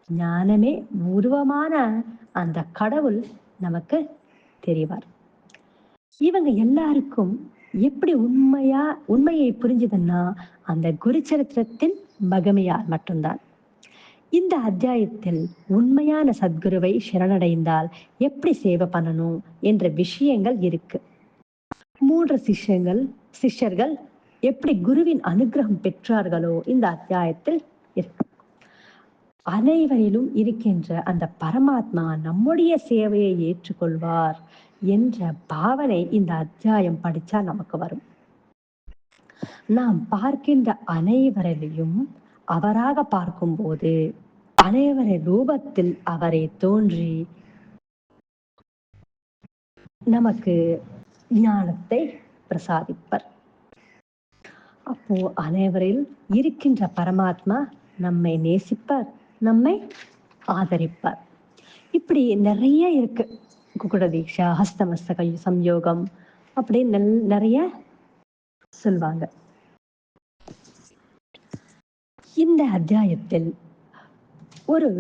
ஞானமே உருவமான அந்த கடவுள் நமக்கு தெரிவார். இவங்க எல்லாருக்கும் எப்படி உண்மையை புரிஞ்சதுன்னா, அந்த குருச்சரித்திரத்தின் மகிமையால் மட்டும்தான். இந்த அத்தியாயத்தில் உண்மையான சத்குருவை சரணடைந்தால் எப்படி சேவை பண்ணணும் என்ற விஷயங்கள் இருக்கு. 3 சிஷ்யர்கள் எப்படி குருவின் அனுகிரகம் பெற்றார்களோ இந்த அத்தியாயத்தில் இருக்கு. அனைவரிலும் இருக்கின்ற அந்த பரமாத்மா நம்முடைய சேவையை ஏற்றுக்கொள்வார் என்ற பாவனை இந்த அத்தியாயம் படிச்சா நமக்கு வரும். நாம் பார்க்கின்ற அனைவரையும் அவராக பார்க்கும்போது அனைவரின் ரூபத்தில் அவரை தோன்றி நமக்கு ஞானத்தை பிரசாதிப்பர். அப்போ அனைவரில் இருக்கின்ற பரமாத்மா நம்மை நேசிப்பார், நம்மை ஆதரிப்பார். இப்படி நிறைய இருக்கு. குக்குட தீட்சா, ஹஸ்தமஸ்தக சம்யோகம், அப்படி நிறைய சொல்வாங்க. இந்த அத்தியாயத்தில் ஒரு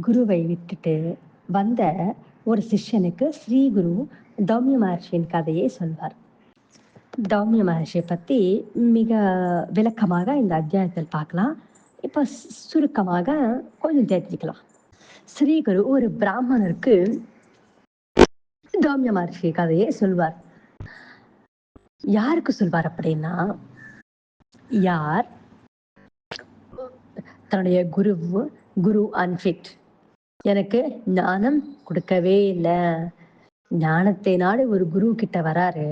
குருவை விட்டுட்டு வந்த ஒரு சிஷ்யனுக்கு ஸ்ரீ குரு தௌமிய மகர்ஷியின் கதையை சொல்வார். தௌமிய மகர்ஷியை பத்தி மிக விளக்கமாக இந்த அத்தியாயத்தில் பார்க்கலாம். இப்ப சுருக்கமாக கொஞ்சம் தெரிஞ்சுக்கலாம். ஸ்ரீ குரு ஒரு பிராமணருக்கு தௌமிய மகர்ஷி கதையை சொல்வார். யாருக்கு சொல்வார் அப்படின்னா, யார் தன்னுடைய குரு அன்ஃபிட், எனக்கு ஞானம் கொடுக்கவே இல்லை, ஞானத்தை நாடு ஒரு குரு கிட்ட வராரு,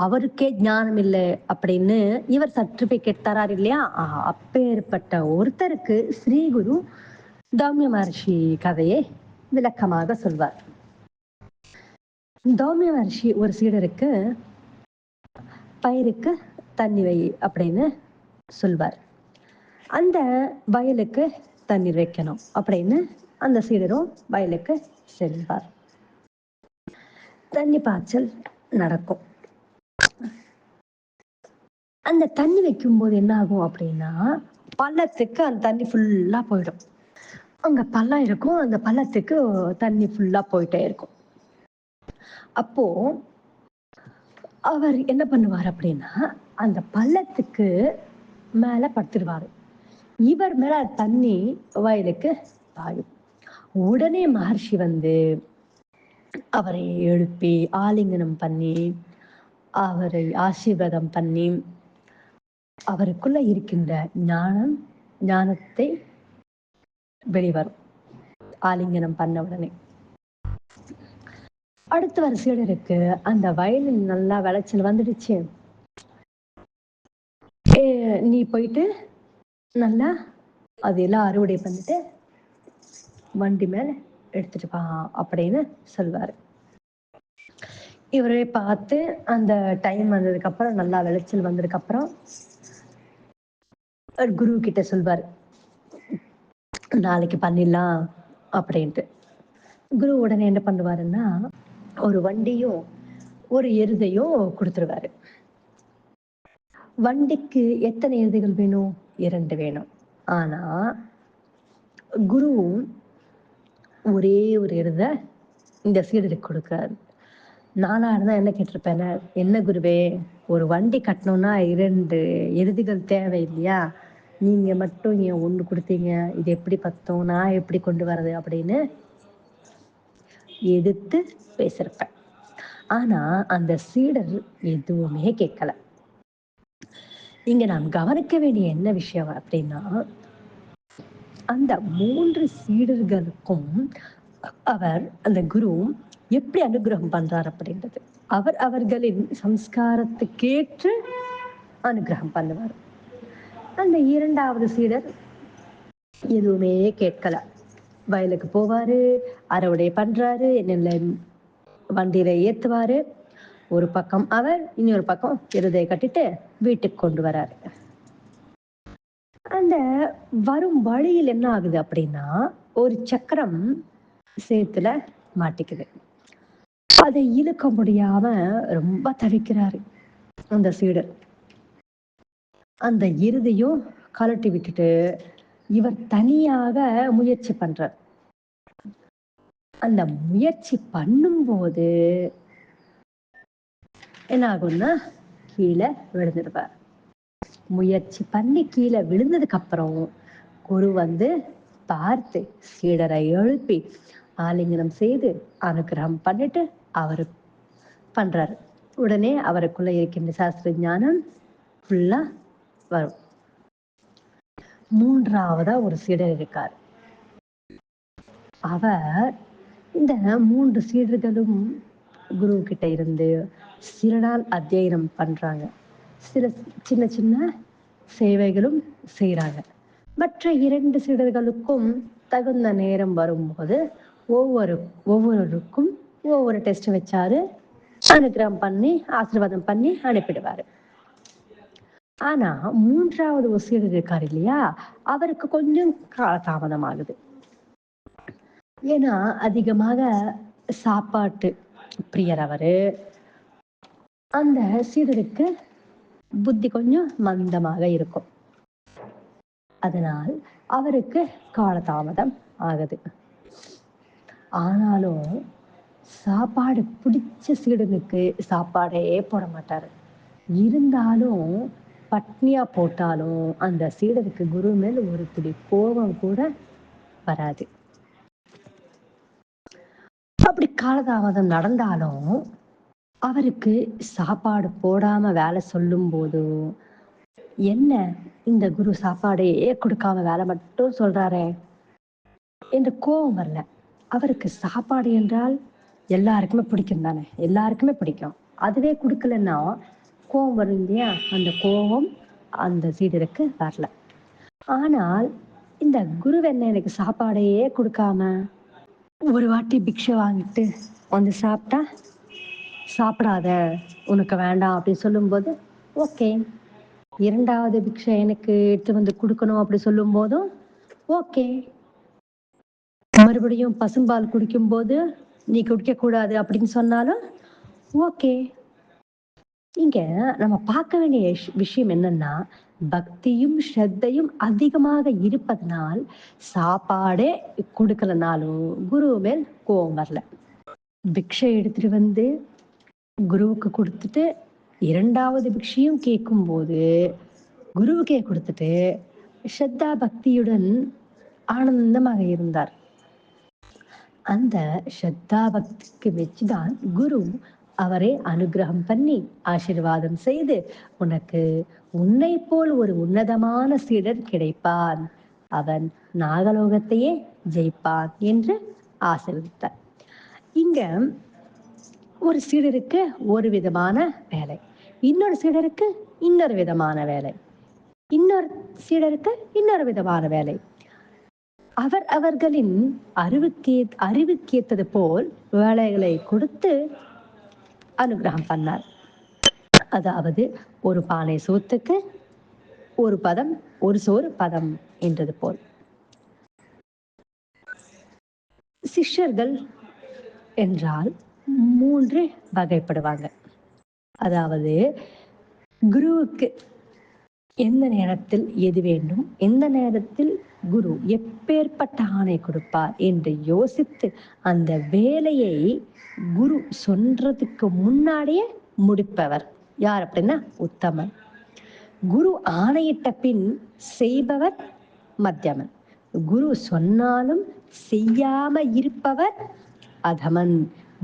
அவருக்கே ஞானம் இல்லை அப்படின்னு இவர் சர்டிபிகேட் தராரு இல்லையா, அப்பேற்பட்ட ஒருத்தருக்கு ஸ்ரீ குரு தௌமிய மகர்ஷி கதையை விளக்கமாக சொல்வார். தௌமிய மகர்ஷி ஒரு சீடருக்கு பயிருக்கு தண்ணி வை அப்படின்னு சொல்வார். அந்த வயலுக்கு தண்ணீர் வைக்கணும் அப்படின்னு அந்த சீடரும் வயலுக்கு செல்வார். தண்ணி பாய்ச்சல் நடக்கும். அந்த தண்ணி வைக்கும் போது என்ன ஆகும் அப்படின்னா, பள்ளத்துக்கு அந்த தண்ணி ஃபுல்லா போயிடும். அங்க பள்ளம் இருக்கும், அந்த பள்ளத்துக்கு தண்ணி ஃபுல்லா போயிட்டே இருக்கும். அப்போ அவர் என்ன பண்ணுவார் அப்படின்னா, அந்த பள்ளத்துக்கு மேல படுத்துடுவாரு. இவர் மேல தண்ணி வயலுக்கு பாயும். உடனே மகர்ஷி வந்து அவரை எழுப்பி ஆலிங்கனம் பண்ணி அவரை ஆசீர்வாதம் பண்ணி அவருக்குள்ள இருக்கின்ற ஞானத்தை வெளிவரும். ஆலிங்கனம் பண்ண உடனே அடுத்த வர சீடருக்கு அந்த வயலில் நல்லா விளைச்சல் வந்துடுச்சு, நீ போயிட்டு நல்லா அதெல்லாம் அறுவடை பண்ணிட்டு வண்டி மேல எடுத்துட்டு வா அப்படின்னு சொல்வாரு. இவரே பார்த்து அந்த டைம் வந்ததுக்கு அப்புறம், நல்லா விளைச்சல் வந்ததுக்கு அப்புறம் குரு கிட்ட சொல்வாரு, நாளைக்கு பண்ணிடலாம் அப்படின்ட்டு. குரு உடனே என்ன பண்ணுவாருன்னா, ஒரு வண்டியும் ஒரு எருதையும் கொடுத்துருவாரு. வண்டிக்கு எத்தனை எருதுகள் வேணும்? 2 வேணும். ஆனா குருவும் ஒரே ஒரு எருத இந்த சீடருக்கு கொடுக்குறாரு. நானா இருந்தா என்ன கேட்டிருப்பேன், என்ன குருவே, ஒரு வண்டி கட்டணும்னா 2 எருதுகள் தேவை இல்லையா? நீங்க மட்டும் ஏன் 1 குடுத்தீங்க? இது எப்படி பத்தும்? நான் எப்படி கொண்டு வரது? அப்படின்னு எதிர்த்து பேசியிருப்பேன். ஆனா அந்த சீடர் எதுவுமே கேட்கல. இங்க நாம் கவனிக்க வேண்டிய என்ன விஷயம் அப்படின்னா, அந்த 3 சீடர்களுக்கும் அந்த குரு எப்படி அனுகிரகம் பண்றார் அப்படின்றது. அவர்களின் சம்ஸ்காரத்துக்கேற்று அனுகிரகம் பண்ணுவார். அந்த 2வது சீடர் எதுவுமே கேட்கல. வயலுக்கு போவாரு, அறுவடை பண்றாரு, நெல்லை வண்டியில ஏத்துவாரு. ஒரு பக்கம் அவர், இன்னொரு பக்கம் எருதை கட்டிட்டு வீட்டுக்கு கொண்டு வராரு. அந்த வரும் வழியில் என்ன ஆகுது அப்படின்னா, ஒரு சக்கரம் சேத்துல மாட்டிக்குது. அதை இழுக்க முடியாம ரொம்ப தவிக்கிறாரு அந்த சீடர். அந்த எருதையும் கழட்டி விட்டுட்டு இவர் தனியாக முயற்சி பண்றார். அந்த முயற்சி பண்ணும்போது என்ன ஆகும்னா கீழே விழுந்துடுவார். முயற்சி பண்ணி கீழே விழுந்ததுக்கு அப்புறம் குரு வந்து பார்த்து சீடரை எழுப்பி ஆலிங்கனம் செய்து அனுகிரகம் பண்ணிட்டு அவரு பண்றாரு. உடனே அவருக்குள்ள இருக்கின்ற சாஸ்திர ஞானம் ஃபுல்லா வரும். 3வதா ஒரு சீடர் இருக்கார். அவர் இந்த 3 சீடர்களும் குரு கிட்ட இருந்து சில நாள் அத்தியனம் பண்றாங்க. சில சின்ன சின்ன சேவைகளும் செய்றாங்க. மற்ற 2 சீடர்களுக்கும் தகுந்த நேரம் வரும்போது ஒவ்வொருவருக்கும் ஒவ்வொரு டெஸ்ட் வச்சாரு. அனுகிரகம் பண்ணி ஆசீர்வாதம் பண்ணி அனுப்பிடுவாரு. ஆனா 3வது ஒரு சீடர் இருக்காரு இல்லையா, அவருக்கு கொஞ்சம் தாமதம் ஆகுது. ஏன்னா அதிகமாக சாப்பாட்டு பிரியர் அவரு. அந்த சீடருக்கு புத்தி கொஞ்சம் மந்தமாக இருக்கும். அதனால் அவருக்கு காலதாமதம் ஆகுது. ஆனாலும் சாப்பாடு பிடிச்ச சீடனுக்கு சாப்பாடே போட மாட்டாரு. இருந்தாலும் பட்னியா போட்டாலும் அந்த சீடருக்கு குரு மேல் ஒரு துளி கோபம் கூட வராது. அப்படி காலதாமதம் நடந்தாலும் அவருக்கு சாப்பாடு போடாம வேலை சொல்லும் போதும், என்ன இந்த குரு சாப்பாடையே கொடுக்காம வேலை மட்டும் சொல்றாரே என்று கோபம் வரல. அவருக்கு சாப்பாடு என்றால் எல்லாருக்குமே பிடிக்கும் தானே, எல்லாருக்குமே பிடிக்கும். அதுவே கொடுக்கலன்னா கோபம் வரும் இல்லையா, அந்த கோபம் அந்த சீடருக்கு வரல. ஆனால் இந்த குரு என்ன எனக்கு சாப்பாடையே கொடுக்காம ஒரு வாட்டி பிக்ஷை வாங்கிட்டு வந்து சாப்பிட்டா, சாப்பிடாத உனக்கு வேண்டாம் அப்படின்னு சொல்லும்போது ஓகே, 2வது பிக்ஷை எனக்கு எடுத்து வந்து கொடுக்கணும் அப்படி சொல்லும் போதும் ஓகே, மறுபடியும் பசும்பால் குடிக்கும் போது நீ குடிக்க கூடாது அப்படின்னு சொன்னாலும் ஓகே. இங்க நம்ம பார்க்க வேண்டிய விஷயம் என்னன்னா, பக்தியும் ஸ்ரத்தையும் அதிகமாக இருப்பதனால் சாப்பாடே கொடுக்கலனாலும் குரு மேல் கோபம் வரல. பிக்ஷை எடுத்துட்டு வந்து குருவுக்கு கொடுத்துட்டு 2வது பிக்ஷையும் கேட்கும்போது குருவுக்கே கொடுத்துட்டு ஸ்ரத்தா பக்தியுடன் ஆனந்தமாக இருந்தார். அந்த ஸ்ரத்தா பக்திக்கு வச்சுதான் குரு அவரை அனுகிரகம் பண்ணி ஆசீர்வாதம் செய்து உனக்கு உன்னை போல் ஒரு உன்னதமான சீடர் கிடைப்பான், அவன் நாகலோகத்தையே ஜெயிப்பான் என்று ஆசீர்வதித்தார். இங்க ஒரு சீடருக்கு ஒரு விதமான வேலை, இன்னொரு சீடருக்கு இன்னொரு விதமான வேலை, இன்னொரு சீடருக்கு இன்னொரு விதமான வேலை. அவர்களின் அறிவுக்கேத்தது போல் வேலைகளை கொடுத்து அனுகிரகம் பண்ணார். அதாவது ஒரு பானை சோத்துக்கு ஒரு பதம், ஒரு சோறு பதம் என்றது போல். சிஷ்யர்கள் என்றால் 3 வகைப்படுவாங்க. அதாவது குருவுக்கு எந்த நேரத்தில் எது வேண்டும், எந்த நேரத்தில் குரு எப்பேற்பட்ட ஆணை கொடுப்பார் என்று யோசித்து அந்த வேலையை குரு சொல்றதுக்கு முன்னாடியே முடிப்பவர் யார் அப்படின்னா உத்தமன். குரு ஆணையிட்ட பின் செய்பவர் மத்தியமன். குரு சொன்னாலும் செய்யாம இருப்பவர் அதமன்.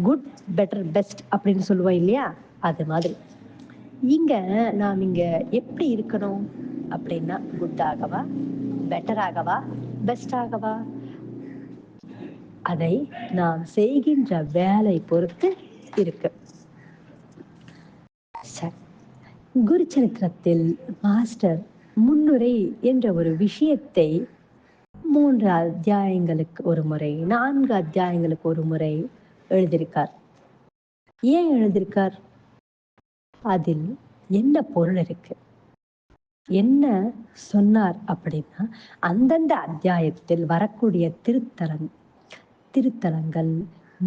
குட், பெட்டர், பெஸ்ட் அப்படின்னு சொல்லுவோம் இல்லையா, அது மாதிரி இங்க நாம் இங்க எப்படி இருக்கணும் அப்படின்னா, குட்டாகவா, பெட்டராகவா, பெஸ்டாகவா, அதை நாம் செய்கின்ற வேலை பொறுத்து இருக்கு. சரி, குரு சரித்திரத்தில் மாஸ்டர் முன்னுரை என்ற ஒரு விஷயத்தை 3 அத்தியாயங்களுக்கு ஒரு முறை, 4 அத்தியாயங்களுக்கு ஒரு முறை எழுதியிருக்கார். ஏன் எழுதியிருக்கார்? அதில் என்ன பொருள் இருக்கு, என்ன சொன்னார் அப்படின்னா, அந்தந்த அத்தியாயத்தில் வரக்கூடிய திருத்தலங்கள்,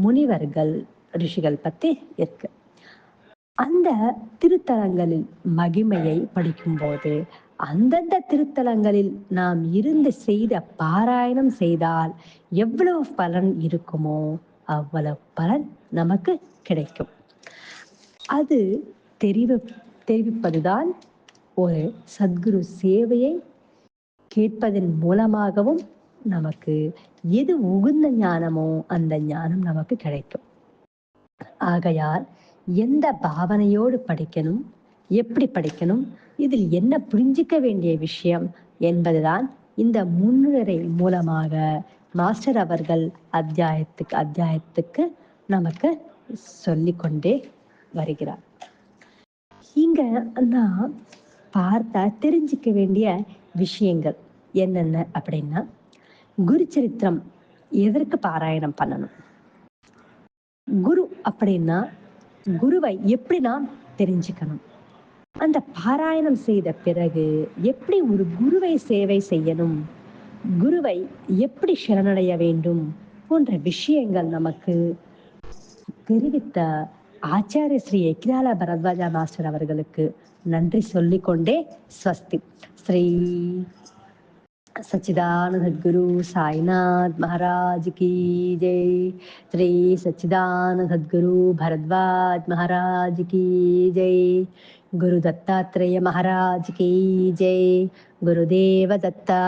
முனிவர்கள், ரிஷிகள் பத்தி இருக்கு. அந்த திருத்தலங்களில் மகிமையை படிக்கும்போது அந்தந்த திருத்தலங்களில் நாம் இருந்து செய்த பாராயணம் செய்தால் எவ்வளவு பலன் இருக்குமோ அவ்வளவு பலன் நமக்கு கிடைக்கும். அது தெரிவிப்பதுதான் ஒரு சத்குரு சேவையை கேட்பதன் மூலமாகவும் நமக்கு எது உகுந்த ஞானமோ அந்த ஞானம் நமக்கு கிடைக்கும். ஆகையால் எந்த பாவனையோடு படிக்கணும், எப்படி படிக்கணும், இதில் என்ன புரிஞ்சிக்க வேண்டிய விஷயம் என்பதுதான் இந்த முன்னுரை மூலமாக மாஸ்டர் அவர்கள் அத்தியாயத்துக்கு நமக்கு சொல்லிக்கொண்டே வருகிறார். இங்க நான் பார்த்தா தெரிஞ்சிக்க வேண்டிய விஷயங்கள் என்னென்ன அப்படின்னா, குரு சரித்திரம் எதற்கு பாராயணம் பண்ணணும், குரு அப்படின்னா குருவை எப்படி நாம் தெரிஞ்சுக்கணும், அந்த பாராயணம் செய்த பிறகு எப்படி ஒரு குருவை சேவை செய்யணும், குருவை எப்படி சரணடைய வேண்டும் போன்ற விஷயங்கள் நமக்கு தெரிவித்த ஆச்சாரிய ஸ்ரீ எக்ரால பரத்வாஜா மாஸ்டர் அவர்களுக்கு நன்றி சொல்லிக்கொண்டே ஸ்வஸ்தி. ஸ்ரீ सच्चिदानंद सद्गुरु साईनाथ महाराज की जय। श्री सच्चिदानंद सद्गुरु भरद्वाज महाराज की जय। गुरु दत्तात्रेय महाराज की जय। गुरुदेव दत्ता।